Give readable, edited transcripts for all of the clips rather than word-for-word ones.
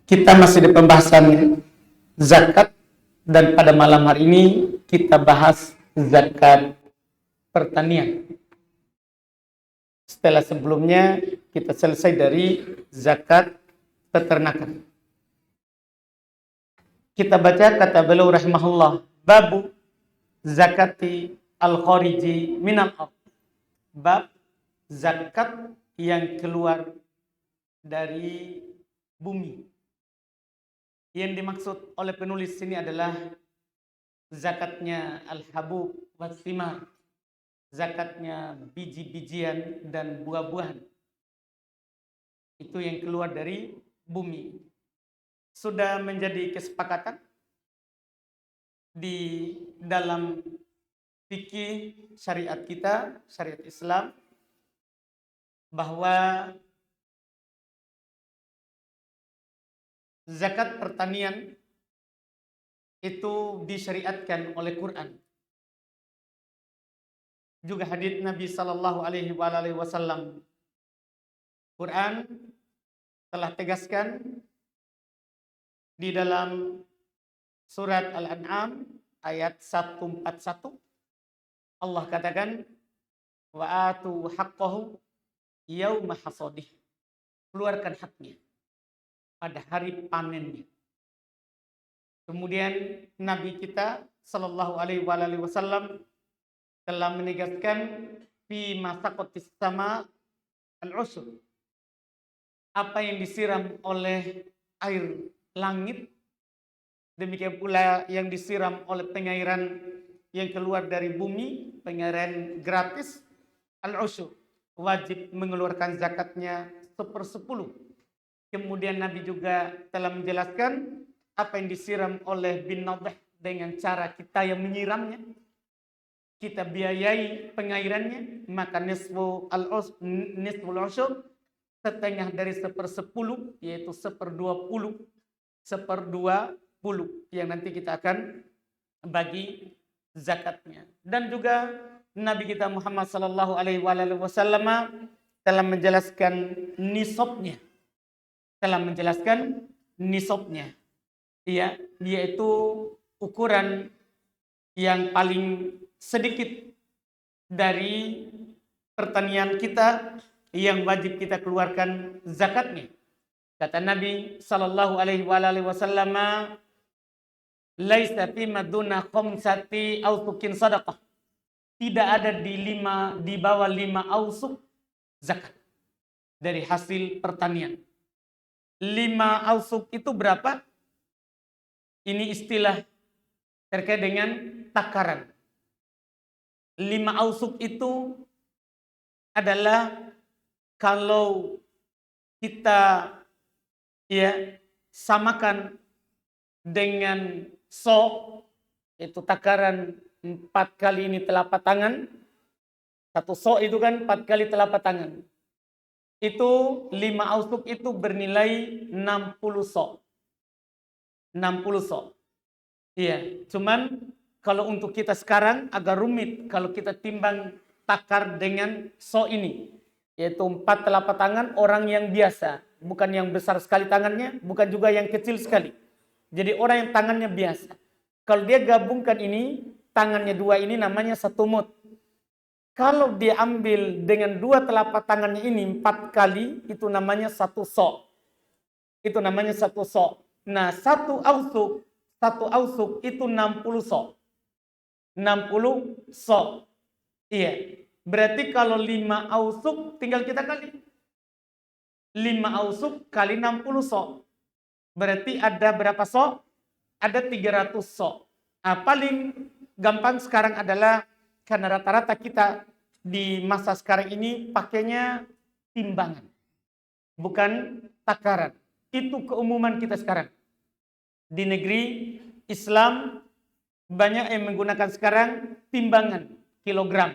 Kita masih di pembahasan zakat dan pada malam hari ini kita bahas zakat pertanian. Setelah sebelumnya kita selesai dari zakat peternakan. Kita baca kata beliau rahimahullah, babu zakati al-khariji minal ardh. Bab zakat yang keluar dari bumi. Yang dimaksud oleh penulis sini adalah zakatnya al-habub was thimar, zakatnya biji-bijian dan buah-buahan. Itu yang keluar dari bumi. Sudah menjadi kesepakatan di dalam fikih syariat kita, syariat Islam, bahwa zakat pertanian itu disyariatkan oleh Quran. Juga hadits Nabi sallallahu alaihi wasallam. Quran telah tegaskan di dalam surat Al-An'am ayat 141, Allah katakan, wa atu haqqahu yauma hasadih. Keluarkan haknya pada hari panennya. Kemudian Nabi kita sallallahu alaihi wasallam telah menegaskan fi masaqatis sama al-ushr. Apa yang disiram oleh air langit, demikian pula yang disiram oleh pengairan yang keluar dari bumi, pengairan gratis, al-ushr, wajib mengeluarkan zakatnya 1/10. Kemudian Nabi juga telah menjelaskan apa yang disiram oleh bin nadh dengan cara kita yang menyiramnya, kita biayai pengairannya, maka nisful ushr, setengah dari 1/10, yaitu 1/20, yang nanti kita akan bagi zakatnya. Dan juga Nabi kita Muhammad sallallahu alaihi wasallam telah menjelaskan nisabnya, ya, yaitu ukuran yang paling sedikit dari pertanian kita yang wajib kita keluarkan zakatnya. Kata Nabi sallallahu alaihi wasallam, laisa fi maduna khamsati awsukin sadaqah. Tidak ada di bawah 5 ausuk zakat dari hasil pertanian. 5 ausuk itu berapa? Ini istilah terkait dengan takaran. 5 ausuk itu adalah kalau kita samakan dengan itu takaran 4 kali ini telapak tangan. 1 itu kan 4 kali telapak tangan. Itu 5 ausuk itu bernilai 60 sok. 60 sok. Iya, cuman kalau untuk kita sekarang agak rumit kalau kita timbang takar dengan ini. Yaitu 4 telapak tangan orang yang biasa. Bukan yang besar sekali tangannya, bukan juga yang kecil sekali. Jadi orang yang tangannya biasa. Kalau dia gabungkan ini, tangannya 2 ini namanya 1 mud. Kalau dia ambil dengan 2 telapak tangannya ini 4 kali, itu namanya 1 sok. Itu namanya 1 sok. Nah, 1 ausuk itu 60 sok. 60 sok. Iya. Berarti kalau 5 ausuk tinggal kita kali. 5 ausuk kali 60 sok. Berarti ada berapa sok? Ada 300 sok. Nah, paling gampang sekarang adalah karena rata-rata kita di masa sekarang ini pakainya timbangan, bukan takaran. Itu keumuman kita sekarang. Di negeri Islam banyak yang menggunakan sekarang timbangan, kilogram.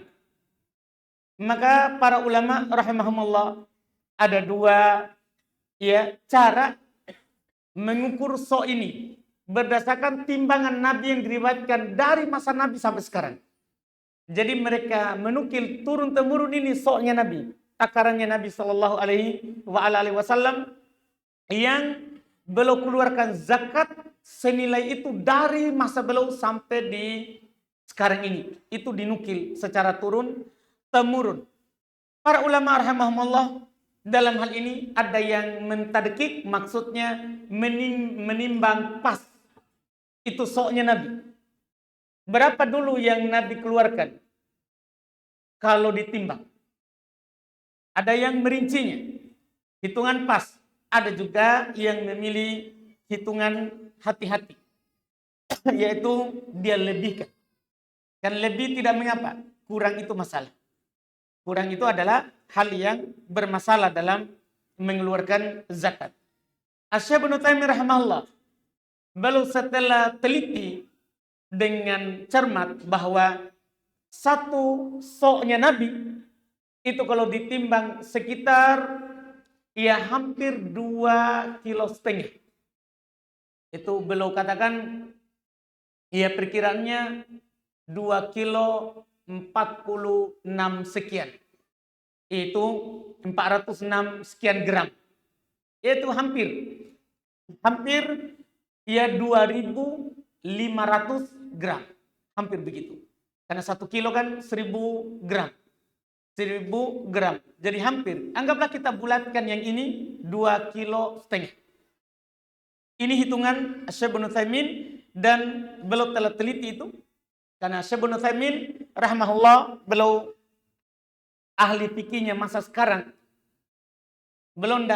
Maka para ulama rahimahumullah ada 2 cara mengukur ini berdasarkan timbangan Nabi yang diriwayatkan dari masa Nabi sampai sekarang. Jadi mereka menukil turun-temurun ini soknya Nabi, takarannya Nabi sallallahu alaihi wasallam yang beliau keluarkan zakat senilai itu dari masa beliau sampai di sekarang ini. Itu dinukil secara turun temurun. Para ulama rahimahumullah dalam hal ini ada yang mentadkik, maksudnya menimbang pas. Itu soknya Nabi. Berapa dulu yang Nabi keluarkan? Kalau ditimbang. Ada yang merincinya. Hitungan pas. Ada juga yang memilih hitungan hati-hati. Yaitu dia lebihkan. Dan lebih tidak mengapa. Kurang itu masalah. Kurang itu adalah hal yang bermasalah dalam mengeluarkan zakat. Asy-Syaikh Ibnu Taimiyah rahimahullah, beliau setelah teliti dengan cermat bahwa satu soknya Nabi itu kalau ditimbang sekitar ya hampir 2,5 kilo. Itu beliau katakan ya perkiraannya 2 kilo 46 sekian. Itu 406 sekian gram. Itu hampir ya 2.500 gram. Hampir begitu. Karena 1 kilo kan 1.000 gram. 1.000 gram. Jadi hampir. Anggaplah kita bulatkan yang ini 2,5 kilo. Ini hitungan Syekh Ibnu Utsaimin dan beliau telah teliti itu. Karena Syekh Ibnu Utsaimin rahimahullah beliau ahli fikihnya masa sekarang. Belum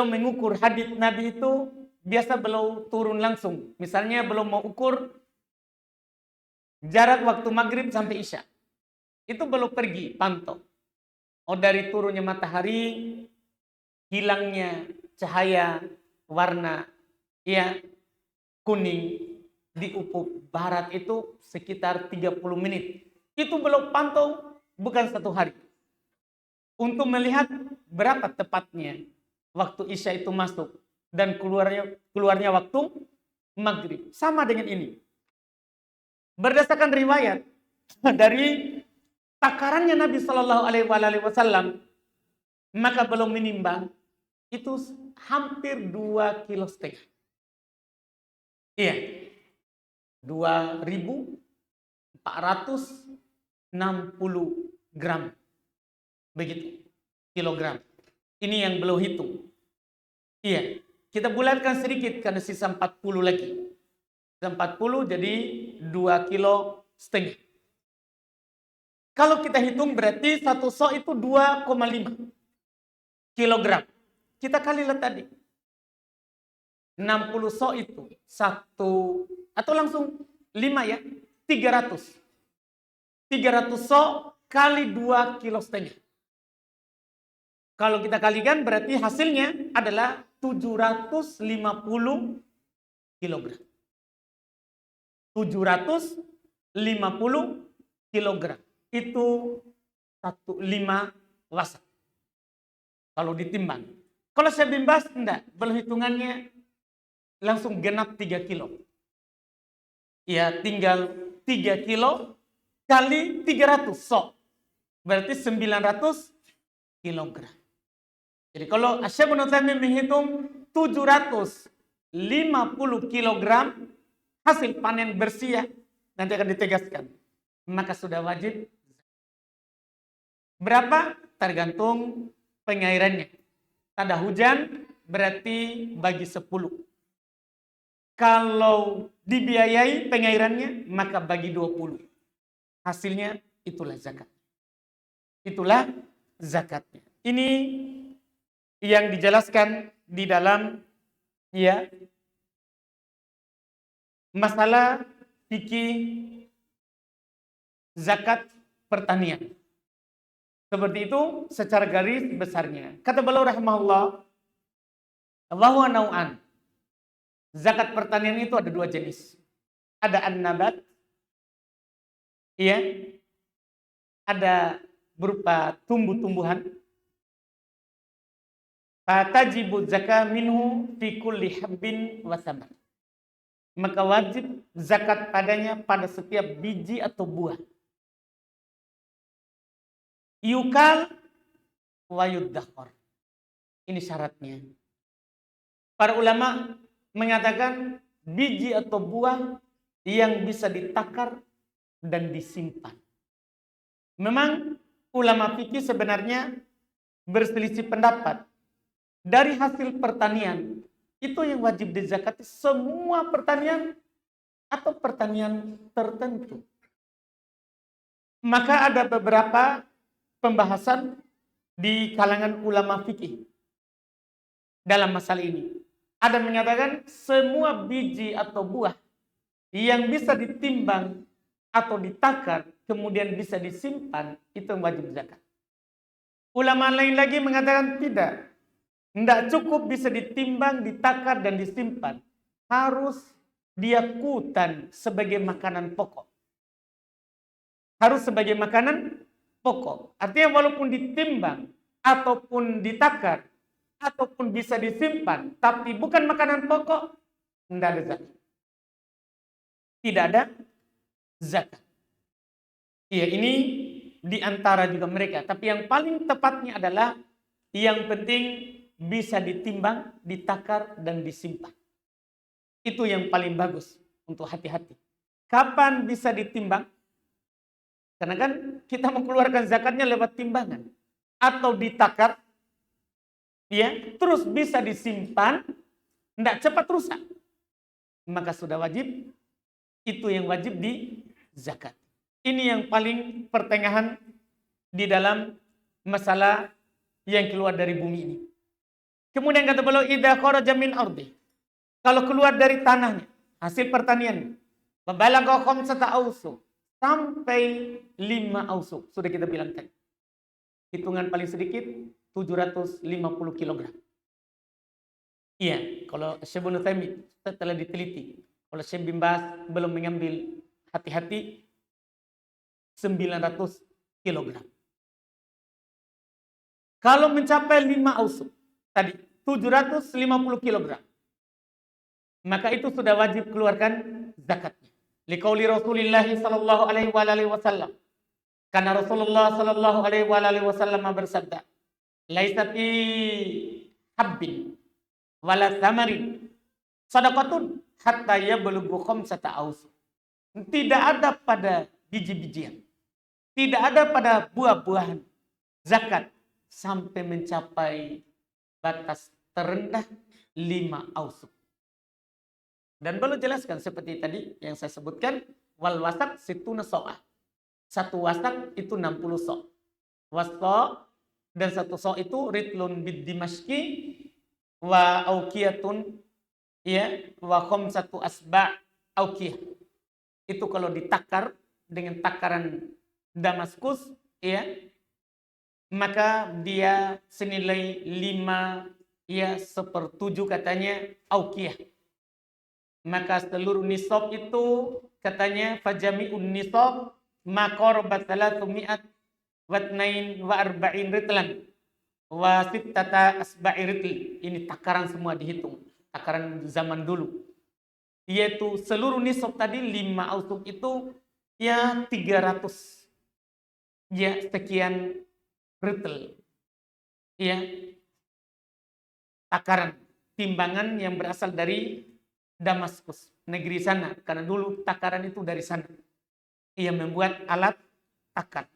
mengukur hadits Nabi itu biasa beliau turun langsung. Misalnya belum mau ukur jarak waktu maghrib sampai isya. Itu belum pergi pantau. Oh, dari turunnya matahari, hilangnya cahaya warna ya kuning di ufuk barat itu sekitar 30 menit. Itu belum pantau bukan 1 hari. Untuk melihat berapa tepatnya waktu isya itu masuk dan keluarnya waktu maghrib. Sama dengan ini. Berdasarkan riwayat dari takarannya Nabi Shallallahu Alaihi Wasallam, maka belum menimbang itu hampir 2,5 kilo. Iya, 2.460 gram, begitu kilogram. Ini yang belum hitung. Iya, kita bulatkan sedikit karena sisa 40 lagi. Sisa 40 jadi 2,5 kilo. Kalau kita hitung berarti satu sok itu 2,5 kilogram. Kita kalilah tadi. 60 sok itu satu atau langsung 5 ya, 300. 300 sok kali 2,5 kilo. Kalau kita kalikan berarti hasilnya adalah 750 kilogram. 750 kilogram. Itu 1,5 wasak. Kalau ditimbang. Kalau saya bimbas, enggak. Belum hitungannya langsung genap 3 kilo. Ya, tinggal 3 kilo kali 300 sok. Berarti 900 kilogram. Jadi kalau Syekh Ibnu Utsaimin menghitung 750 kilogram hasil panen bersih ya, nanti akan ditegaskan. Maka sudah wajib. Berapa? Tergantung pengairannya. Tanda hujan berarti bagi 10. Kalau dibiayai pengairannya maka bagi 20. Hasilnya itulah zakat. Itulah zakatnya. Ini yang dijelaskan di dalam ya masalah fikih zakat pertanian. Seperti itu secara garis besarnya. Kata beliau rahimahullah, wa huwa nau'an. Zakat pertanian itu ada 2 jenis. Ada an-nabat, ya, ada berupa tumbuh-tumbuhan. Fatajibu zakah minhu fi kulli habbin wa thaman. Maka wajib zakat padanya pada setiap biji atau buah. Yukal wa yuddakhar. Ini syaratnya. Para ulama mengatakan biji atau buah yang bisa ditakar dan disimpan. Memang ulama fikih sebenarnya berselisih pendapat. Dari hasil pertanian, itu yang wajib dizakati semua pertanian atau pertanian tertentu. Maka ada beberapa pembahasan di kalangan ulama fikih dalam masalah ini. Ada mengatakan semua biji atau buah yang bisa ditimbang atau ditakar kemudian bisa disimpan itu wajib zakat. Ulama lain lagi mengatakan tidak cukup bisa ditimbang, ditakar dan disimpan. Harus diakutan sebagai makanan pokok. Harus sebagai makanan pokok. Artinya walaupun ditimbang ataupun ditakar ataupun bisa disimpan, tapi bukan makanan pokok, tidak ada zakat. Tidak ada zakat. Iya, ini di antara juga mereka. Tapi yang paling tepatnya adalah yang penting bisa ditimbang, ditakar, dan disimpan. Itu yang paling bagus untuk hati-hati. Kapan bisa ditimbang? Karena kan kita mengeluarkan zakatnya lewat timbangan. Atau ditakar, ya, terus bisa disimpan, tidak cepat rusak. Maka sudah wajib, itu yang wajib di zakat. Ini yang paling pertengahan di dalam masalah yang keluar dari bumi ini. Kemudian kata beliau, idza kharaja min ardi. Kalau keluar dari tanahnya, hasil pertanian, balagha khamsata awsuq, sampai 5 ausuk. Sudah kita bilang tadi. Hitungan paling sedikit 750 kg. Iya, kalau Syekh Ibnu Taimiyah telah diteliti. Kalau Syekh bin Baz belum mengambil, hati-hati, 900 kg. Kalau mencapai 5 ausuk, tadi 750 kg, maka itu sudah wajib keluarkan zakatnya. Liqauli Rasulullah sallallahu alaihi wasallam. Karena Rasulullah sallallahu alaihi wasallam bersabda, "Laisa fi habbin wala thamarin sadaqatun hatta yablughu khamsata ausuk." Tidak ada pada biji-bijian, tidak ada pada buah-buahan zakat sampai mencapai batas terendah 5 ausuk. Dan belum jelaskan seperti tadi yang saya sebutkan, wal wasak situna so'ah. Satu wasak itu 60 so'. Waso' dan satu so' itu ritlun bid dimashki wa aukiyatun, ya, wa khamsatu asba' aukiyah. Itu kalau ditakar dengan takaran Damaskus, ya, maka dia senilai 5, ya, 1/7 katanya aukiyah. Maka seluruh nisab itu katanya fajami'un nisab maqarabat 300 wa 40 ritlan wa sittata asba'i ritl. Ini takaran semua dihitung, takaran zaman dulu. Yaitu seluruh nisab tadi 5 ausuk itu ya 300, ya, sekian ritl. Ya, takaran timbangan yang berasal dari Damaskus, negeri sana. Karena dulu takaran itu dari sana. Ia membuat alat takar.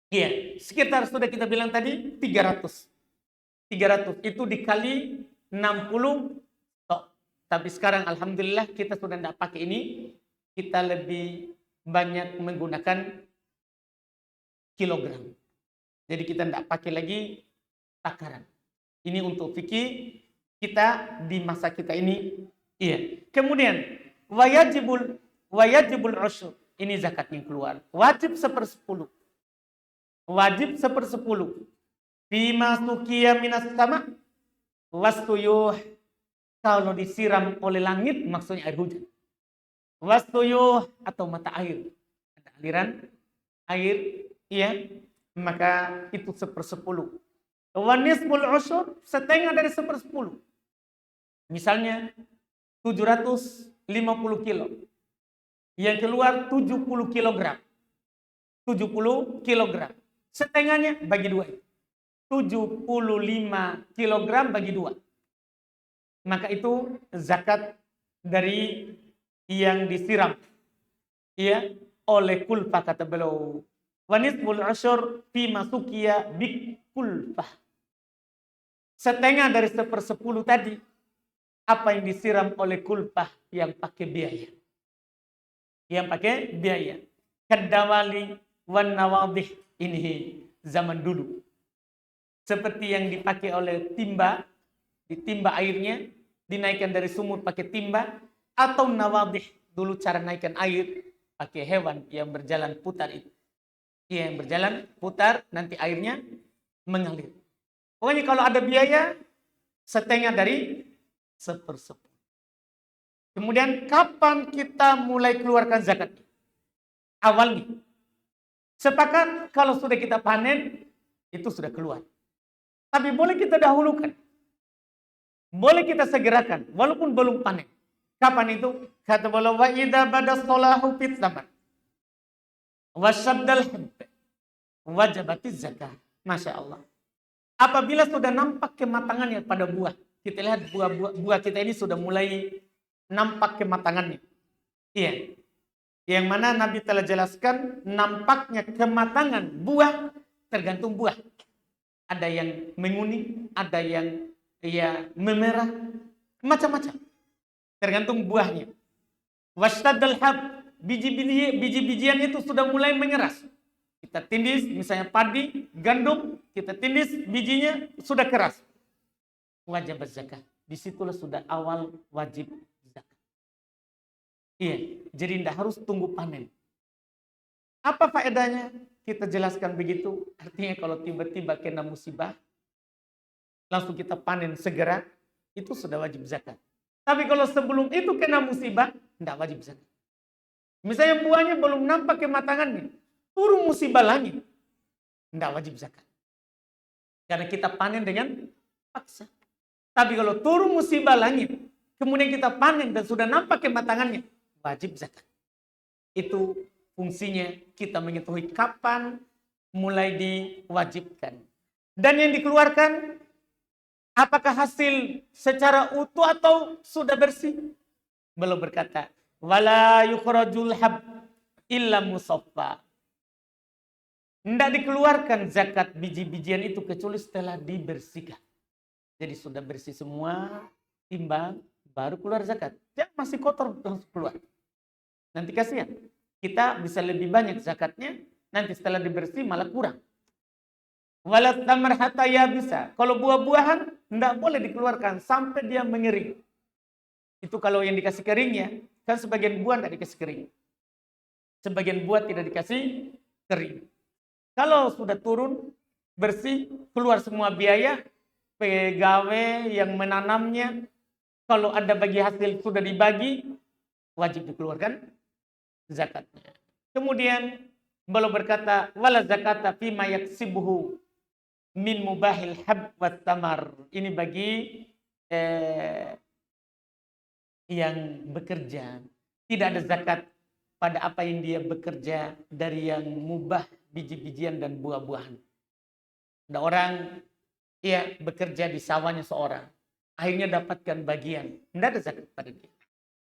Iya, sekitar sudah kita bilang tadi 300. 300 itu dikali 60 tok. Tapi sekarang alhamdulillah kita sudah tidak pakai ini. Kita lebih banyak menggunakan kilogram. Jadi kita tidak pakai lagi takaran. Ini untuk fikih kita di masa kita ini. Iya. Kemudian wajibul usyur. Ini zakat yang keluar. Wajib 1/10. Wajib 1/10. Bima suqiya minas sama wastuyuh. Kalau disiram oleh langit maksudnya air hujan. Wastuyuh atau mata air. Ada aliran air, iya, maka itu 1/10. Wa nisful usyur, setengah dari 1/10. Misalnya 750 kilo. Yang keluar 70 kilogram. 70 kilogram. Setengahnya bagi 2. 75 kilogram bagi 2. maka itu zakat dari yang disiram ya oleh kulfa, kata beliau. Wa nisful usyur fi masukiya bi kulfah. Setengah dari 1/10 tadi apa yang disiram oleh kulfah yang pakai biaya. Yang pakai biaya. Kadawali wan nawadih, ini zaman dulu. Seperti yang dipakai oleh timba, ditimba airnya, dinaikkan dari sumur pakai timba, atau nawadih, dulu cara naikkan air pakai hewan yang berjalan putar itu. Yang berjalan putar, nanti airnya mengalir. Pokoknya kalau ada biaya, setengah dari 1/10. Kemudian kapan kita mulai keluarkan zakat? Awalnya. Sepakat kalau sudah kita panen, itu sudah keluar. Tapi boleh kita dahulukan. Boleh kita segerakan, walaupun belum panen. Kapan itu? Kata beliau, wa idza bada salahu fit zaman. Wa syaddal habb. Wajabatiz zakah. Masya Allah. Apabila sudah nampak kematangannya pada buah. Kita lihat buah kita ini sudah mulai nampak kematangannya. Iya. Yang mana Nabi telah jelaskan nampaknya kematangan buah tergantung buah. Ada yang menguning, ada yang memerah, macam-macam. Tergantung buahnya. Washtadal hab, biji-bijian itu sudah mulai mengeras. Kita tindis, misalnya padi, gandum, kita tindis bijinya sudah keras. Wajib zakat. Disitulah sudah awal wajib zakat. Iya, jadi tidak harus tunggu panen. Apa faedahnya? Kita jelaskan begitu. Artinya kalau tiba-tiba kena musibah, langsung kita panen segera, itu sudah wajib zakat. Tapi kalau sebelum itu kena musibah, tidak wajib zakat. Misalnya buahnya belum nampak kematangannya, turun musibah langit, tidak wajib zakat. Karena kita panen dengan paksa. Tapi kalau turun musibah langit, kemudian kita panen dan sudah nampak kematangannya, wajib zakat. Itu fungsinya kita mengetahui kapan mulai diwajibkan. Dan yang dikeluarkan, apakah hasil secara utuh atau sudah bersih? Belum berkata, wala yukhrajul hab illa musaffa. Tidak dikeluarkan zakat biji-bijian itu kecuali setelah dibersihkan. Jadi sudah bersih semua, timbang, baru keluar zakat. Yang masih kotor langsung keluar. Nanti kasihan. Kita bisa lebih banyak zakatnya, nanti setelah dibersih malah kurang. Walat tamar hatta ya bisa. Kalau buah-buahan tidak boleh dikeluarkan sampai dia mengering. Itu kalau yang dikasih keringnya, kan sebagian buah tidak dikasih kering. Sebagian buah tidak dikasih kering. Kalau sudah turun, bersih, keluar semua biaya, pegawai yang menanamnya, kalau ada bagi hasil sudah dibagi, wajib dikeluarkan zakatnya. Kemudian beliau berkata, wala zakata fima yaksibuhu min mubahil hab wat tamar. Ini bagi yang bekerja. Tidak ada zakat pada apa yang dia bekerja dari yang mubah, biji-bijian dan buah-buahan. Ada orang bekerja di sawahnya seorang, akhirnya dapatkan bagian. Tidak ada zakat pada dia.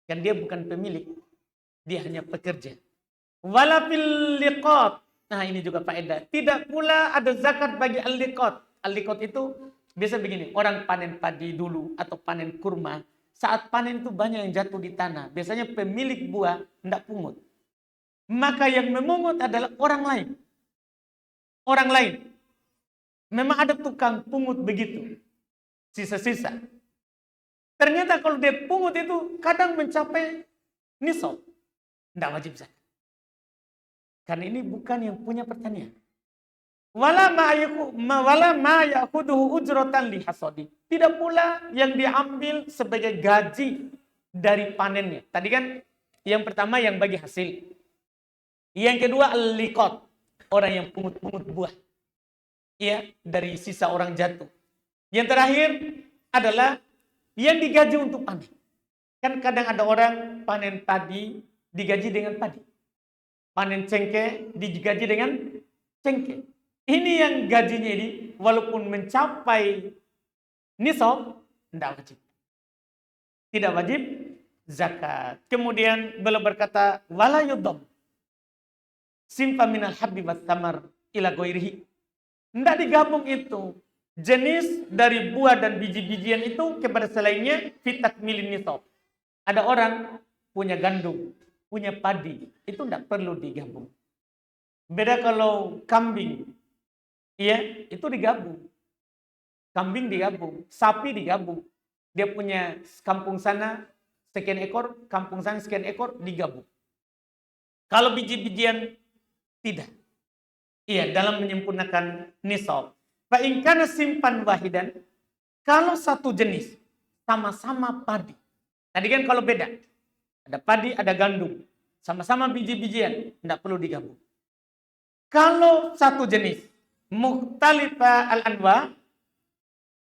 Kan dia bukan pemilik. Dia hanya pekerja. Wala fil liqat. Nah, ini juga faedah. Tidak pula ada zakat bagi al-liqat. Al-liqat itu biasa begini, orang panen padi dulu atau panen kurma. Saat panen itu banyak yang jatuh di tanah. Biasanya pemilik buah tidak pungut. Maka yang memungut adalah orang lain. Orang lain. Memang ada tukang pungut begitu. Sisa-sisa. Ternyata kalau dia pungut itu kadang mencapai nisab. Tidak wajib zakat. Karena ini bukan yang punya pertanian. Wala ma ya'khuduhu ujratan li hasadi. Tidak pula yang diambil sebagai gaji dari panennya. Tadi kan yang pertama yang bagi hasil. Yang kedua al-liqat, orang yang pungut-pungut buah. Ya, dari sisa orang jatuh. Yang terakhir adalah yang digaji untuk panen. Kan kadang ada orang panen padi digaji dengan padi. Panen cengkeh digaji dengan cengkeh. Ini yang gajinya ini walaupun mencapai nisab tidak wajib. tidak wajib zakat. Kemudian beliau berkata, wala yudham simpa minal habbi wat tamar ila ghairihi. Tidak digabung itu jenis dari buah dan biji-bijian itu kepada selainnya fitak milin nisab. Ada orang punya gandum, punya padi, itu tidak perlu digabung. Beda kalau kambing, iya, itu digabung. Kambing digabung, sapi digabung. Dia punya kampung sana sekian ekor, kampung sana sekian ekor, digabung. Kalau biji-bijian, tidak. Iya, dalam menyempurnakan nisab. Fa in kana simpan wahidan, kalau satu jenis sama-sama padi. Tadi kan kalau beda, ada padi, ada gandum, sama-sama biji-bijian, tidak perlu digabung. Kalau satu jenis, mukhtalifa al-anwa,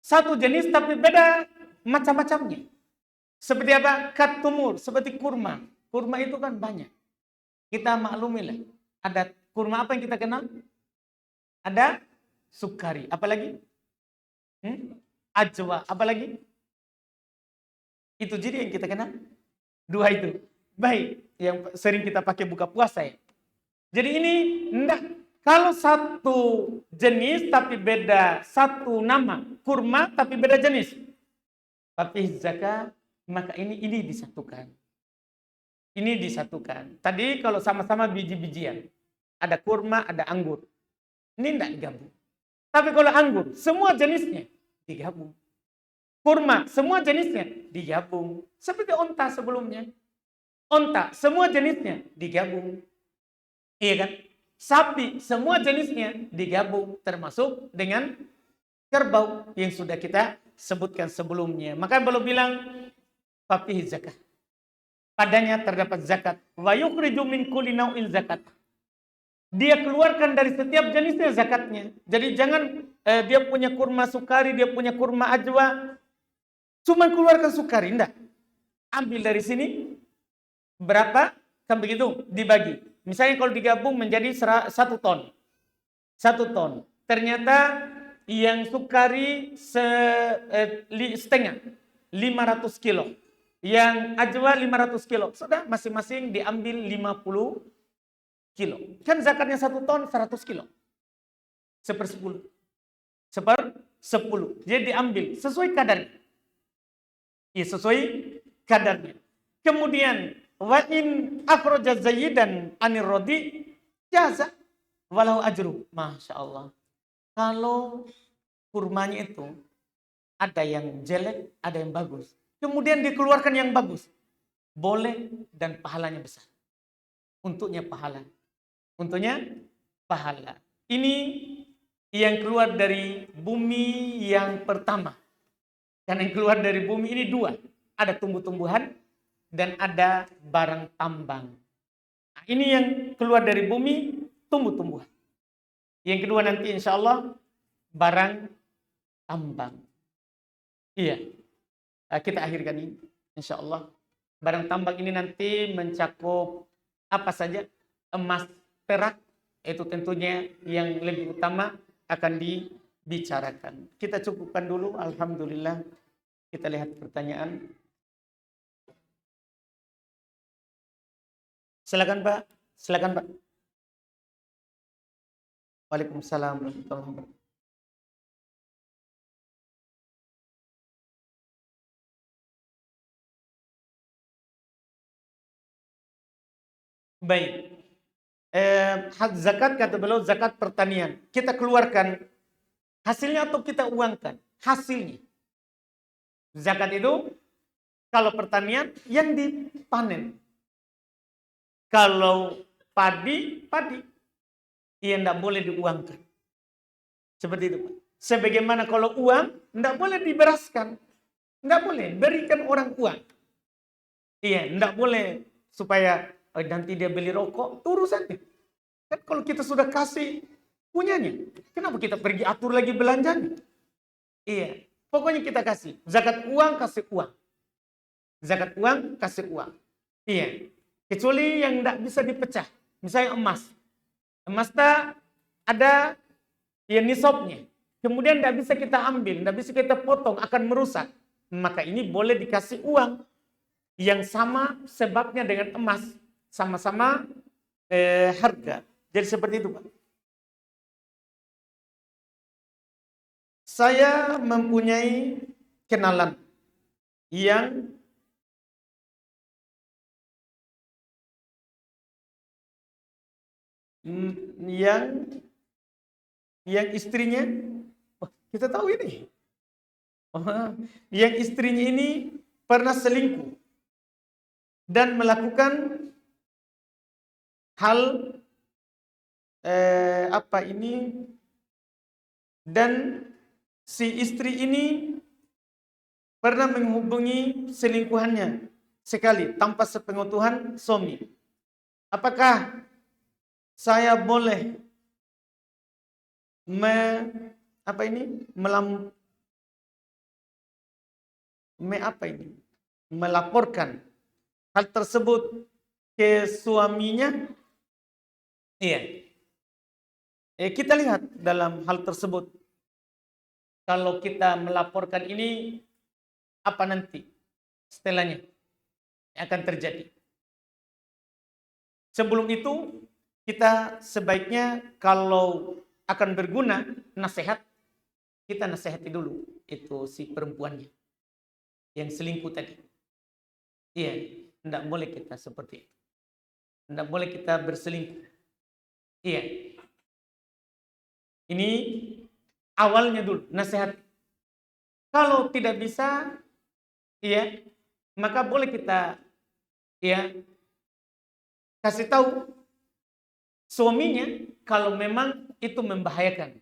satu jenis tapi beda macam-macamnya. Seperti apa? Katumur, seperti kurma. Kurma itu kan banyak. Kita maklumilah. Ada kurma apa yang kita kenal? Ada sukari. Apa lagi? Ajwa. Apa lagi? Itu jadi yang kita kenal. Dua itu. Baik. Yang sering kita pakai buka puasa ya. Jadi ini enggak. Kalau satu jenis tapi beda satu nama. Kurma tapi beda jenis. Tapi zakat, maka ini disatukan. Ini disatukan. Tadi kalau sama-sama biji-bijian. Ada kurma, ada anggur. Ini tidak digabung. Tapi kalau anggur, semua jenisnya digabung. Kurma, semua jenisnya digabung. Seperti onta sebelumnya. Onta, semua jenisnya digabung. Iya kan? Sapi, semua jenisnya digabung. Termasuk dengan kerbau yang sudah kita sebutkan sebelumnya. Maka belum bilang, fafihi zakat. Padanya terdapat zakat. Wa yukhriju min kulli nau'in zakat. Dia keluarkan dari setiap jenisnya zakatnya. Jadi jangan dia punya kurma sukari, dia punya kurma ajwa, cuma keluarkan sukari, enggak. Ambil dari sini, berapa? Kan begitu, dibagi. Misalnya kalau digabung menjadi 1 ton. 1 ton. Ternyata yang sukari setengah, 500 kilo. Yang ajwa 500 kilo. Sudah masing-masing diambil 50 kilo. Kan zakatnya 1 ton 100 kilo. 1/10. 1/10. Jadi diambil sesuai kadarnya. Ya, sesuai kadarnya. Kemudian wa in akhraja zayyidan anir rodi jaza walau ajru. Masya Allah. Kalau kurmanya itu ada yang jelek, ada yang bagus. Kemudian dikeluarkan yang bagus. Boleh dan pahalanya besar. Untuknya pahala. Untuknya pahala. Ini yang keluar dari bumi yang pertama. Karena yang keluar dari bumi ini 2. Ada tumbuh-tumbuhan dan ada barang tambang. Nah, ini yang keluar dari bumi, tumbuh-tumbuhan. Yang kedua nanti insya Allah barang tambang. Iya. Kita akhirkan ini insya Allah. Barang tambang ini nanti mencakup apa saja? Emas, perak, itu tentunya yang lebih utama akan dibicarakan. Kita cukupkan dulu. Alhamdulillah. Kita lihat pertanyaan. Silakan Pak. Silakan Pak. Waalaikumsalam warahmatullahi wabarakatuh. Baik. Zakat kata beliau zakat pertanian. Kita keluarkan hasilnya atau kita uangkan? Hasilnya. Zakat itu kalau pertanian yang dipanen. Kalau padi. Ia tidak boleh diuangkan. Seperti itu Pak. Sebagaimana kalau uang tidak boleh diberaskan. Tidak boleh. Berikan orang uang. Iya, tidak boleh supaya nanti dia beli rokok, itu urusannya. Kan kalau kita sudah kasih punyanya, kenapa kita pergi atur lagi belanjanya? Iya, pokoknya kita kasih. Zakat uang, kasih uang. Zakat uang, kasih uang. Iya, kecuali yang tidak bisa dipecah. Misalnya emas. Emas tak ada ya nisabnya. Kemudian tidak bisa kita ambil, tidak bisa kita potong, akan merusak. Maka ini boleh dikasih uang. yang sama sebabnya dengan emas, sama-sama harga. Jadi seperti itu, Pak. Saya mempunyai kenalan yang yang istrinya, kita tahu ini, yang istrinya ini pernah selingkuh dan melakukan hal dan si istri ini pernah menghubungi selingkuhannya sekali tanpa sepengetahuan suami. Apakah saya boleh melaporkan hal tersebut ke suaminya? Iya. Kita lihat dalam hal tersebut. Kalau kita melaporkan ini, apa nanti setelahnya yang akan terjadi? Sebelum itu, kita sebaiknya kalau akan berguna nasihat, kita nasihati dulu itu si perempuannya yang selingkuh tadi. Iya, tidak boleh kita seperti itu. Tidak boleh kita berselingkuh. Iya. Ini awalnya dulu, nasihat. Kalau tidak bisa, iya, maka boleh kita kasih tahu suaminya kalau memang itu membahayakan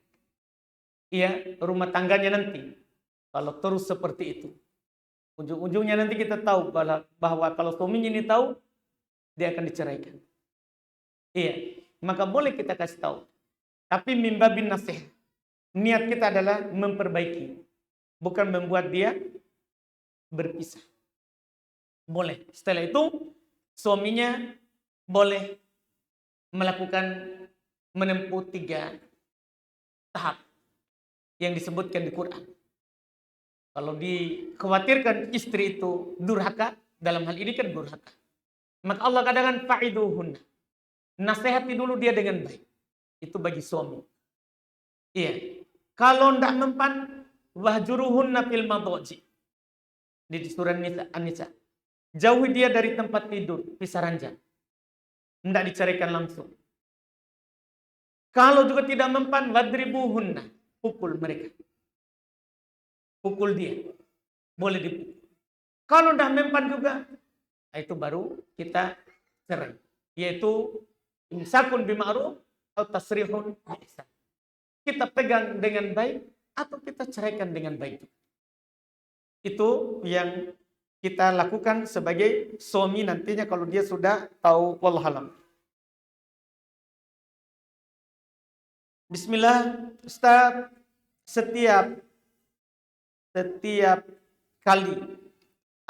rumah tangganya nanti. Kalau terus seperti itu. Ujung-ujungnya nanti kita tahu bahwa kalau suaminya ini tahu, dia akan diceraikan. Iya, maka boleh kita kasih tahu. Tapi mimbabin nasihat. Niat kita adalah memperbaiki, bukan membuat dia berpisah. Boleh. Setelah itu, suaminya boleh menempuh 3 tahap yang disebutkan di Quran. Kalau dikhawatirkan istri itu durhaka, dalam hal ini kan durhaka, maka Allah katakan fa'iduhunna. Nasihati dulu dia dengan baik. Itu bagi suami. Iya. Kalau tidak mempan, wahjuruhunna fil madhaji. Di surah An-Nisa. Jauhi dia dari tempat tidur, pisah ranjang. Tidak dicarikan langsung. Kalau juga tidak mempan, wadribuhunna. Pukul mereka. Pukul dia. Boleh dipukul. Kalau tidak mempan juga, itu baru kita cerai. Yaitu imsakun bima'ruf atau tasrihun bi'ihsan. Kita pegang dengan baik atau kita ceraikan dengan baik. Itu yang kita lakukan sebagai suami nantinya kalau dia sudah tahu. Wallahualam. Bismillah, Ustaz, setiap kali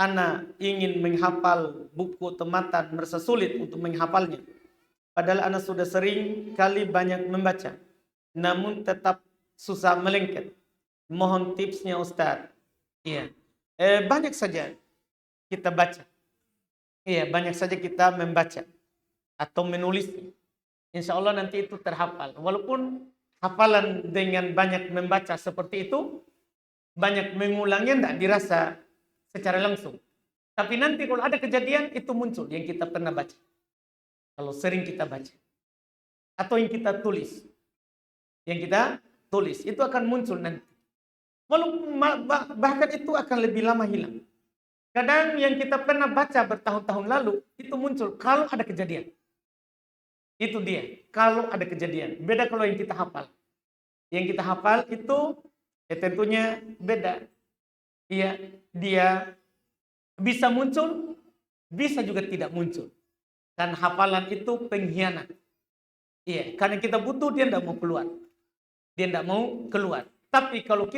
ana ingin menghafal buku tematan merasa sulit untuk menghafalnya. Padahal ana sudah sering kali banyak membaca, namun tetap susah melengket. Mohon tipsnya Ustaz. Iya. Banyak saja kita baca. Iya, banyak saja kita membaca atau menulis. Insya Allah nanti itu terhafal. Walaupun hafalan dengan banyak membaca seperti itu, banyak mengulangnya tidak dirasa secara langsung. Tapi nanti kalau ada kejadian itu muncul yang kita pernah baca. Kalau sering kita baca. Atau yang kita tulis. Yang kita tulis. Itu akan muncul nanti. Walaupun bahkan itu akan lebih lama hilang. Kadang yang kita pernah baca bertahun-tahun lalu, itu muncul kalau ada kejadian. Itu dia. Kalau ada kejadian. Beda kalau yang kita hafal. Yang kita hafal itu tentunya beda. Iya, dia bisa muncul, bisa juga tidak muncul. Dan hafalan itu pengkhianat. Iya, karena kita butuh, dia tidak mau keluar. Dia tidak mau keluar. Tapi kalau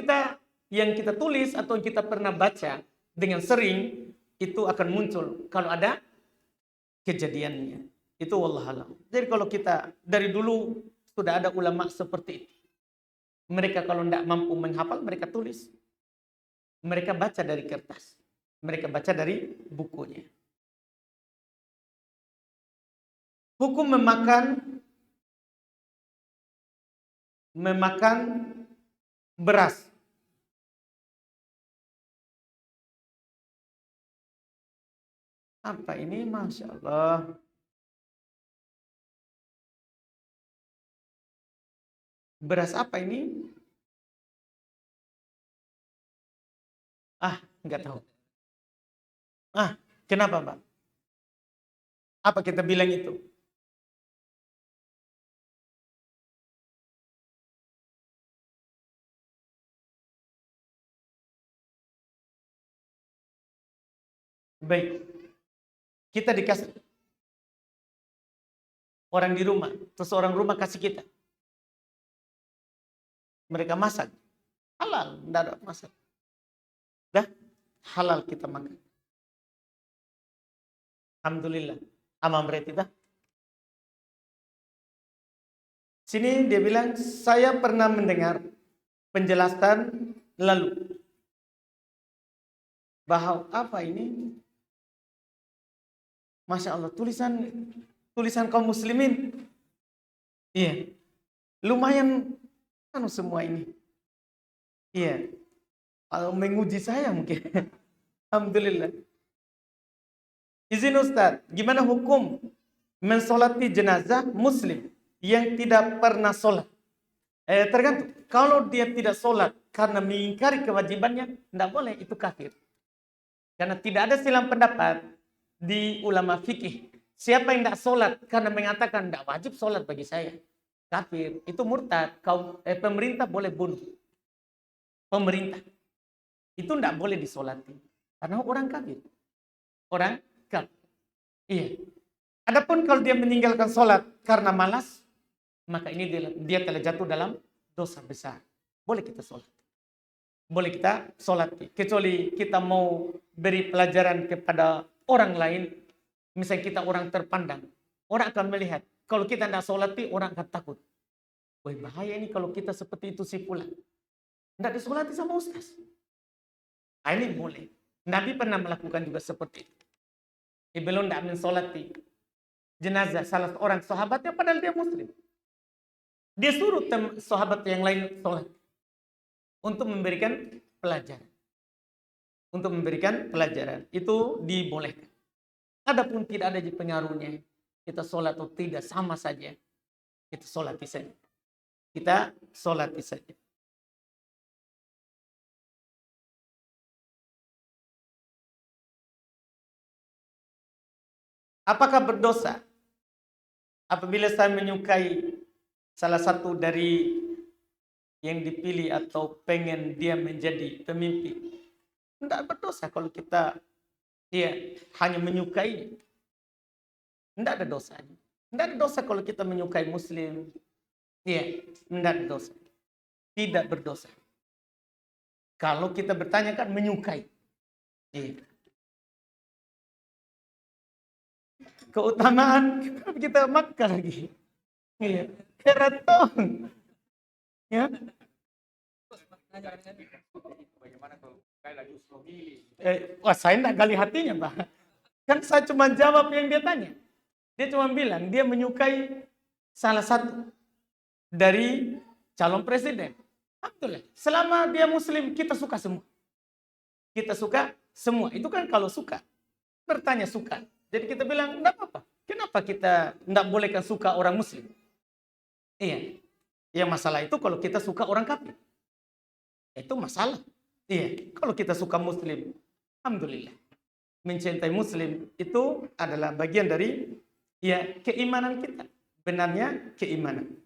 yang kita tulis atau yang kita pernah baca dengan sering, itu akan muncul kalau ada kejadiannya. Itu wallahualam. Jadi kalau kita dari dulu sudah ada ulama seperti itu. Mereka kalau tidak mampu menghafal, mereka tulis. Mereka baca dari kertas. Mereka baca dari bukunya. Hukum memakan beras. Apa ini? Masya Allah. Beras apa ini? Nggak tahu. Kenapa, Pak? Apa kita bilang itu? Baik. Kita dikasih orang di rumah, terus orang rumah kasih kita. Mereka masak. Halal, tidak ada masak. Dah, halal kita makan. Alhamdulillah. Aman berarti dah. Sini dia bilang, saya pernah mendengar penjelasan lalu. Bahwa apa ini? Masya Allah, tulisan kaum muslimin. Iya. Lumayan semua ini. Iya. Menguji saya mungkin. Alhamdulillah. Izin Ustaz, gimana hukum mensolati jenazah muslim yang tidak pernah sholat? Tergantung. Kalau dia tidak sholat karena mengingkari kewajibannya, tidak boleh, itu kafir. Karena tidak ada silang pendapat di ulama fikih. Siapa yang tidak sholat karena mengatakan tidak wajib sholat bagi saya, kafir. Itu murtad. Pemerintah boleh bunuh. Pemerintah. Itu tidak boleh disolati. Karena orang kafir. Orang kafir. Iya. Adapun kalau dia meninggalkan sholat karena malas, maka ini dia telah jatuh dalam dosa besar. Boleh kita sholat. Boleh kita sholat. Kecuali kita mau beri pelajaran kepada orang lain. Misalnya kita orang terpandang. Orang akan melihat. Kalau kita tidak sholat, orang akan takut. Wah, bahaya ini kalau kita seperti itu si pula. Tidak disolati sama ustaz. Ini boleh. Nabi pernah melakukan juga seperti itu. Belum tidak mensolati jenazah salah seorang sahabatnya padahal dia muslim. Dia suruh sahabat yang lain sholat. Untuk memberikan pelajaran. Untuk memberikan pelajaran. Itu dibolehkan. Adapun tidak ada pengaruhnya. Kita sholat atau tidak sama saja. Kita sholati saja. Kita sholati saja. Apakah berdosa apabila saya menyukai salah satu dari yang dipilih atau pengen dia menjadi pemimpin? Tidak berdosa kalau kita hanya menyukai. Tidak ada dosanya. Tidak ada dosa kalau kita menyukai muslim. Tidak ada dosa. Tidak berdosa. Kalau kita bertanya kan menyukai. Keutamaan kita makan lagi. Keraton. Ya. Bagaimana kalau kayak lagi Saya enggak gali hatinya, Pak. Kan saya cuma jawab yang dia tanya. Dia cuma bilang dia menyukai salah satu dari calon presiden. Alhamdulillah. Selama dia muslim, kita suka semua. Kita suka semua. Itu kan kalau suka. Bertanya suka. Jadi kita bilang, enggak apa-apa. Kenapa kita enggak bolehkan suka orang muslim? Iya. Yang masalah itu kalau kita suka orang kafir. Itu masalah. Iya. Kalau kita suka muslim, alhamdulillah. Mencintai muslim itu adalah bagian dari keimanan kita. Benarnya keimanan.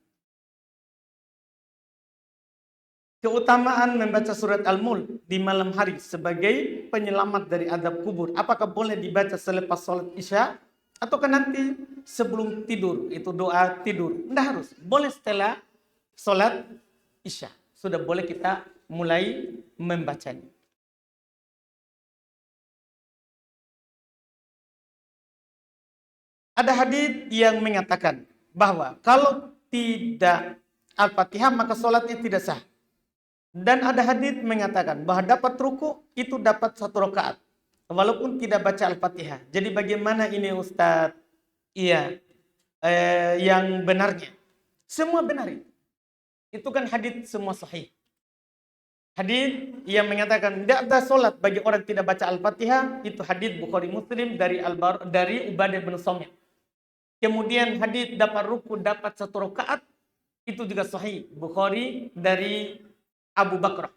Keutamaan membaca surat Al-Mulk di malam hari sebagai penyelamat dari azab kubur. Apakah boleh dibaca selepas sholat isya? Ataukah nanti sebelum tidur? Itu doa tidur. Tidak harus. Boleh setelah sholat isya. Sudah boleh kita mulai membacanya. Ada hadits yang mengatakan bahwa kalau tidak Al-Fatihah maka sholatnya tidak sah. Dan ada hadits mengatakan bahwa dapat ruku itu dapat 1 rakaat. Walaupun tidak baca Al-Fatihah. Jadi bagaimana ini Ustaz? yang benarnya. Semua benar itu. Itu kan hadits semua sahih. Hadits yang mengatakan tidak ada solat bagi orang tidak baca Al-Fatihah, itu hadits Bukhari Muslim dari Ubadah bin Samit. Kemudian hadits dapat ruku dapat 1 rakaat, itu juga sahih Bukhari dari Abu Bakar.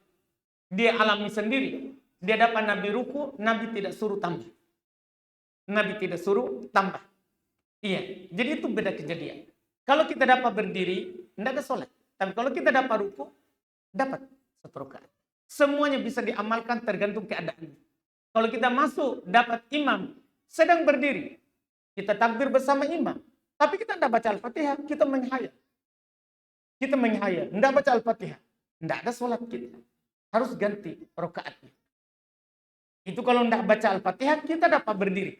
Dia alami sendiri. Dia dapat Nabi ruku, Nabi tidak suruh tambah. Nabi tidak suruh tambah. Iya, jadi itu beda kejadian. Kalau kita dapat berdiri, tidak ada sholat. Tapi kalau kita dapat ruku, dapat 1 rakaat. Semuanya bisa diamalkan tergantung keadaan. Kalau kita masuk, dapat imam, sedang berdiri. Kita takbir bersama imam. Tapi kita tidak baca Al-Fatihah, kita menghayal. Kita menghayal, tidak baca Al-Fatihah. Tidak ada sholat kita. Harus ganti rakaatnya. Itu kalau tidak baca Al-Fatihah, kita dapat berdiri.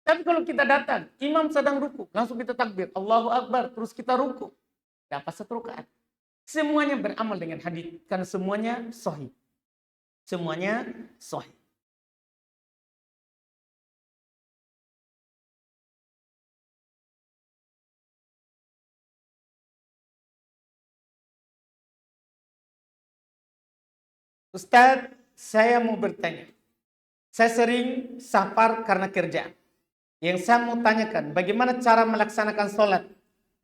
Tapi kalau kita datang, imam sedang ruku, langsung kita takbir, Allahu Akbar, terus kita ruku, dapat 1 rakaat. Semuanya beramal dengan hadis, karena semuanya sahih. Semuanya sahih. Ustadz, saya mau bertanya. Saya sering safar karena kerjaan. Yang saya mau tanyakan, bagaimana cara melaksanakan sholat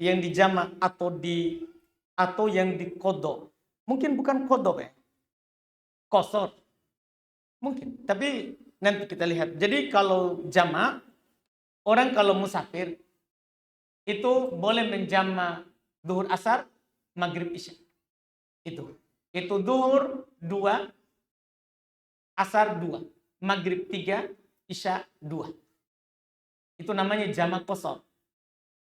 yang dijamak atau yang dikodok? Mungkin bukan kodok ya, kosor. Mungkin, tapi nanti kita lihat. Jadi kalau jamak, orang kalau musafir itu boleh menjamak duhur asar, maghrib isya. Itu duhur 2, asar 2, maghrib 3, isya 2. Itu namanya jamak qasar.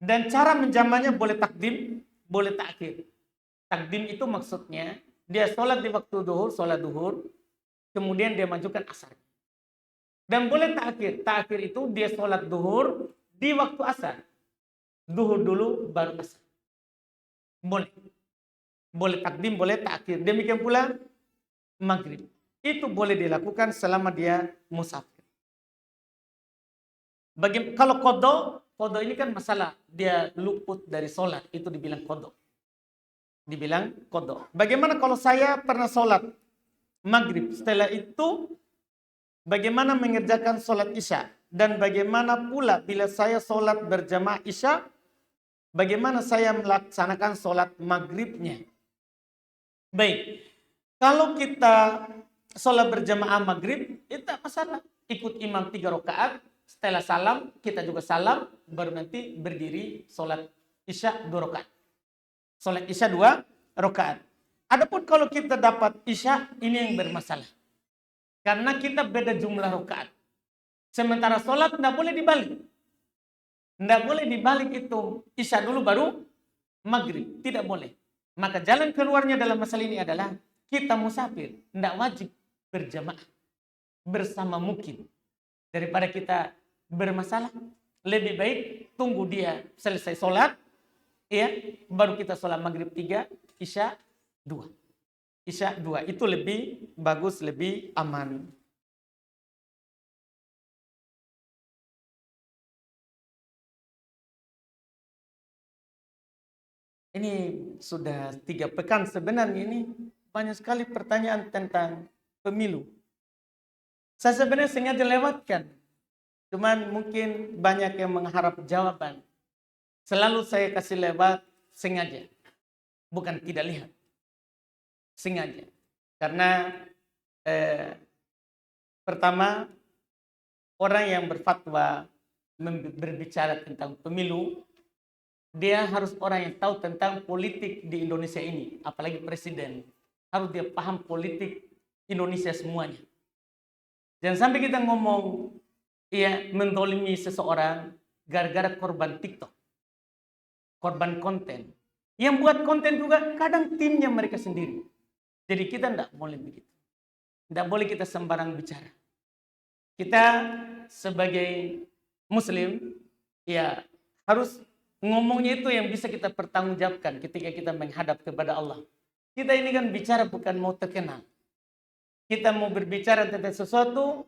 Dan cara menjamaknya boleh takdim, boleh takhir. Takdim itu maksudnya dia sholat di waktu duhur, sholat duhur, kemudian dia majukan asar. Dan boleh takhir. Takhir itu dia sholat duhur di waktu asar. Duhur dulu baru asar. Boleh. Boleh takdim, boleh takhir. Demikian pula maghrib. Itu boleh dilakukan selama dia musafir. Kalau kodok ini kan masalah dia luput dari sholat, itu dibilang kodok. Bagaimana kalau saya pernah sholat maghrib, setelah itu bagaimana mengerjakan sholat isya? Dan bagaimana pula bila saya sholat berjamaah isya, bagaimana saya melaksanakan sholat maghribnya? Baik, kalau kita sholat berjamaah maghrib, itu tak masalah. Ikut imam 3 rakaat, setelah salam, kita juga salam, baru nanti berdiri sholat isya 2 rakaat. Sholat isya 2 rakaat. Adapun kalau kita dapat isya, ini yang bermasalah. Karena kita beda jumlah rakaat. Sementara sholat tidak boleh dibalik. Tidak boleh dibalik itu. Isya dulu baru maghrib. Tidak boleh. Maka jalan keluarnya dalam masalah ini adalah kita musafir. Tidak wajib berjamaah bersama mungkin. Daripada kita bermasalah, lebih baik tunggu dia selesai sholat, ya, baru kita sholat maghrib 3, isya 2. Isya 2, itu lebih bagus, lebih aman. Ini sudah 3 pekan sebenarnya, ini banyak sekali pertanyaan tentang pemilu. Saya sebenarnya sengaja lewatkan. Cuman mungkin banyak yang mengharap jawaban. Selalu saya kasih lewat sengaja. Bukan tidak lihat. Sengaja. Karena pertama, orang yang berfatwa berbicara tentang pemilu, dia harus orang yang tahu tentang politik di Indonesia ini. Apalagi presiden. Harus dia paham politik Indonesia semuanya. Jangan sampai kita ngomong mendolimi seseorang gara-gara korban TikTok. Korban konten. Yang buat konten juga kadang timnya mereka sendiri. Jadi kita tidak boleh begitu. Tidak boleh kita sembarang bicara. Kita sebagai muslim harus ngomongnya itu yang bisa kita pertanggungjawabkan ketika kita menghadap kepada Allah. Kita ini kan bicara bukan mau terkenal. Kita mau berbicara tentang sesuatu,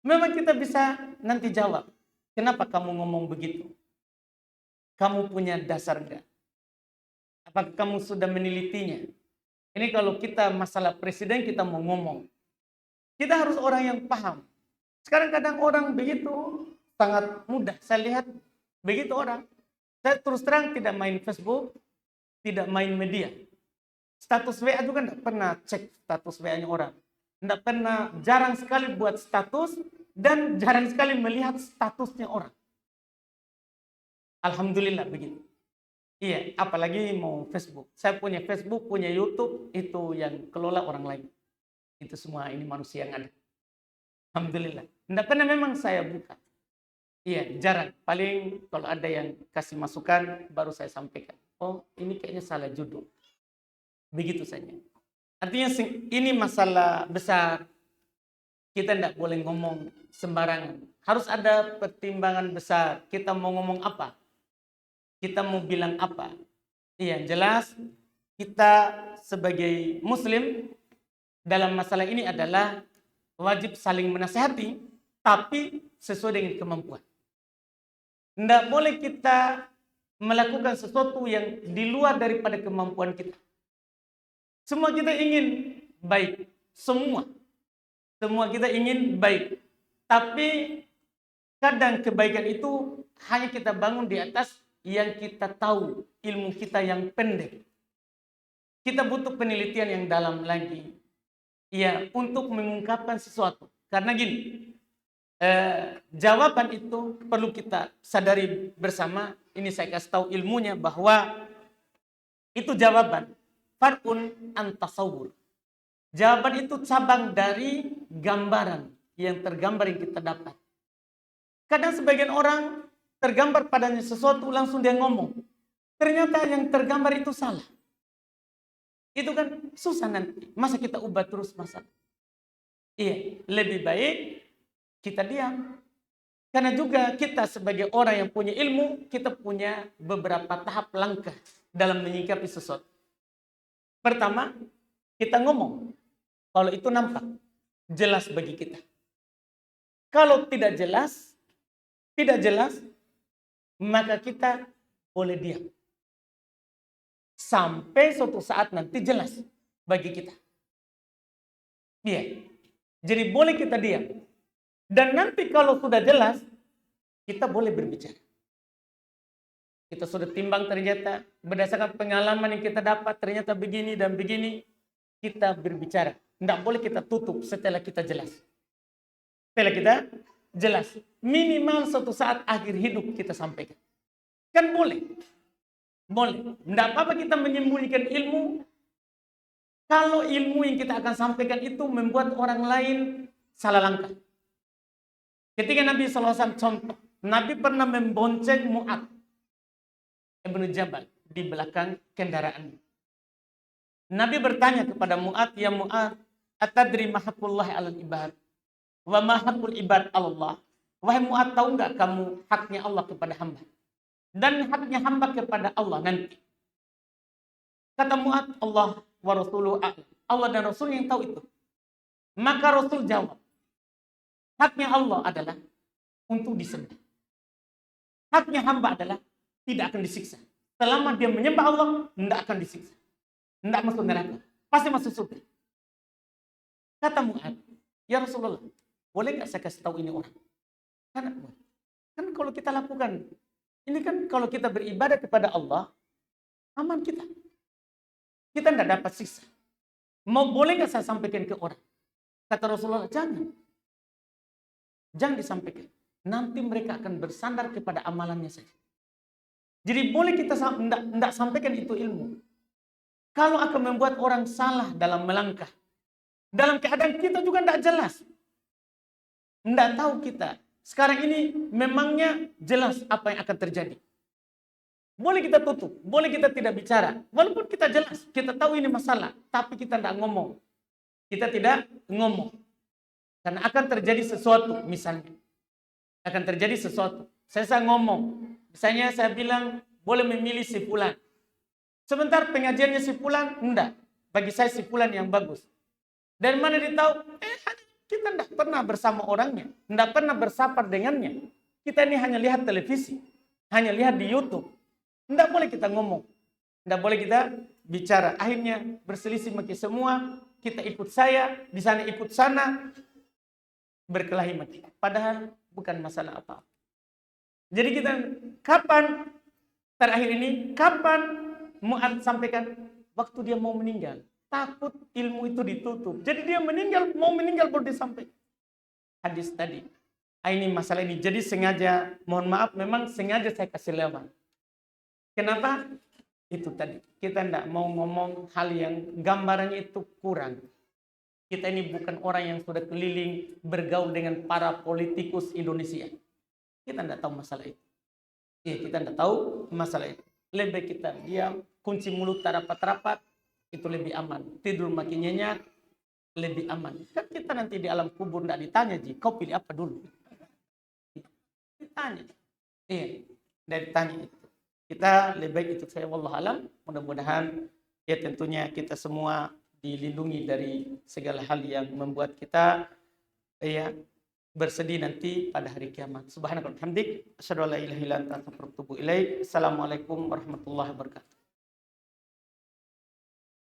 memang kita bisa nanti jawab. Kenapa kamu ngomong begitu? kamu punya dasar enggak? Apakah kamu sudah menelitinya? Ini kalau kita masalah presiden kita mau ngomong. Kita harus orang yang paham. Sekarang kadang orang begitu sangat mudah. Saya lihat begitu orang. Saya terus terang tidak main Facebook, tidak main media. Status WA juga tidak pernah cek status WA-nya orang. Tidak pernah, jarang sekali buat status dan jarang sekali melihat statusnya orang. Alhamdulillah begitu. Iya, apalagi mau Facebook. Saya punya Facebook, punya YouTube, itu yang kelola orang lain. Itu semua ini manusia yang ada. Alhamdulillah. Tidak pernah memang saya buka. Iya, jarang. Paling kalau ada yang kasih masukan, baru saya sampaikan. Oh, ini kayaknya salah judul. Begitu saja. Artinya ini masalah besar. Kita tidak boleh ngomong sembarangan. Harus ada pertimbangan besar. Kita mau ngomong apa? Kita mau bilang apa? Iya, jelas kita sebagai muslim dalam masalah ini adalah wajib saling menasihati, tapi sesuai dengan kemampuan. Tidak boleh kita melakukan sesuatu yang di luar daripada kemampuan kita. Semua kita ingin baik. Semua kita ingin baik. Tapi kadang kebaikan itu hanya kita bangun di atas yang kita tahu, ilmu kita yang pendek. Kita butuh penelitian yang dalam lagi. Ya, untuk mengungkapkan sesuatu. Karena gini, jawaban itu perlu kita sadari bersama. Ini saya kasih tahu ilmunya bahwa itu jawaban. Far'un an tasawwur. Jawaban itu cabang dari gambaran yang tergambar yang kita dapat. Kadang sebagian orang tergambar padanya sesuatu langsung dia ngomong. Ternyata yang tergambar itu salah. Itu kan susah nanti. Masa kita ubah terus masalah? Iya, lebih baik kita diam. Karena juga kita sebagai orang yang punya ilmu, kita punya beberapa tahap langkah dalam menyikapi sesuatu. Pertama, kita ngomong. Kalau itu nampak, jelas bagi kita. Kalau tidak jelas, maka kita boleh diam. Sampai suatu saat nanti jelas bagi kita. Iya. Jadi boleh kita diam. Dan nanti kalau sudah jelas, kita boleh berbicara. Kita sudah timbang ternyata, berdasarkan pengalaman yang kita dapat, ternyata begini dan begini, kita berbicara. Tidak boleh kita tutup setelah kita jelas. Setelah kita jelas. Minimal suatu saat akhir hidup kita sampaikan. Kan boleh. Boleh. Tidak apa-apa kita menyembunyikan ilmu. Kalau ilmu yang kita akan sampaikan itu membuat orang lain salah langkah. Ketika Nabi SAW contoh. Nabi pernah membonceng Mu'ad Ibnu Jabal di belakang kendaraan. Nabi bertanya kepada Mu'ad, ya Mu'ad, atadri mahaqqullahi 'alal ibad wa mahaqul ibad 'alallah. Wahai Mu'ad, tahu enggak kamu haknya Allah kepada hamba dan haknya hamba kepada Allah nanti? Kata Mu'ad, Allah wa rasuluhu a'lam. Allah dan Rasul yang tahu itu. Maka Rasul jawab, haknya Allah adalah untuk disembah. Haknya hamba adalah tidak akan disiksa. Selama dia menyembah Allah, tidak akan disiksa. Tidak masuk neraka. Pasti masuk surga. Kata Mu'ad, ya Rasulullah, boleh nggak saya kasih tahu ini orang? Kan kalau kita lakukan, ini kan kalau kita beribadah kepada Allah, aman kita. Kita tidak dapat siksa. Mau boleh nggak saya sampaikan ke orang? Kata Rasulullah, jangan. Jangan disampaikan. Nanti mereka akan bersandar kepada amalannya saja. Jadi boleh kita tidak sampaikan itu ilmu. Kalau akan membuat orang salah dalam melangkah. Dalam keadaan kita juga tidak jelas. Tidak tahu kita. Sekarang ini memangnya jelas apa yang akan terjadi. Boleh kita tutup. Boleh kita tidak bicara. Walaupun kita jelas. Kita tahu ini masalah. Tapi kita tidak ngomong. Kita tidak ngomong. Karena akan terjadi sesuatu misalnya. Akan terjadi sesuatu. Saya ngomong. Misalnya saya bilang boleh memilih si fulan. Sebentar pengajiannya si fulan, enggak. Bagi saya si fulan yang bagus. Dari mana ditahu? Kita enggak pernah bersama orangnya. Enggak pernah bersapar dengannya. Kita ini hanya lihat televisi. Hanya lihat di YouTube. Tidak boleh kita ngomong. Tidak boleh kita bicara. Akhirnya berselisih maki semua. Kita ikut saya, di sana ikut sana. Berkelahi maki. Padahal bukan masalah apa-apa. Jadi kita kapan terakhir ini, kapan Mu'ad sampaikan? Waktu dia mau meninggal. Takut ilmu itu ditutup. Jadi dia meninggal, mau meninggal baru disampaikan. Hadis tadi. Ini masalah ini. Jadi sengaja, mohon maaf, memang sengaja saya kasih lewat. Kenapa? Itu tadi. Kita tidak mau ngomong hal yang gambarannya itu kurang. Kita ini bukan orang yang sudah keliling bergaul dengan para politikus Indonesia. Kita tidak tahu masalah itu. Ya, kita tidak tahu masalah itu. Lebih baik kita diam, kunci mulut tak rapat-rapat, itu lebih aman. Tidur makin nyenyak, lebih aman. Kan kita nanti di alam kubur tidak ditanya, Ji, kau pilih apa dulu? Ditanya. Iya, tidak ditanya itu. Kita lebih baik itu saya wallahualam. Mudah-mudahan ya tentunya kita semua dilindungi dari segala hal yang membuat kita ya bersedih nanti pada hari kiamat. Subhanakallahumma wa bihamdik, asyhadu an la ilaha illa anta, astaghfiruka wa atubu ilaik. Assalamualaikum warahmatullahi wabarakatuh.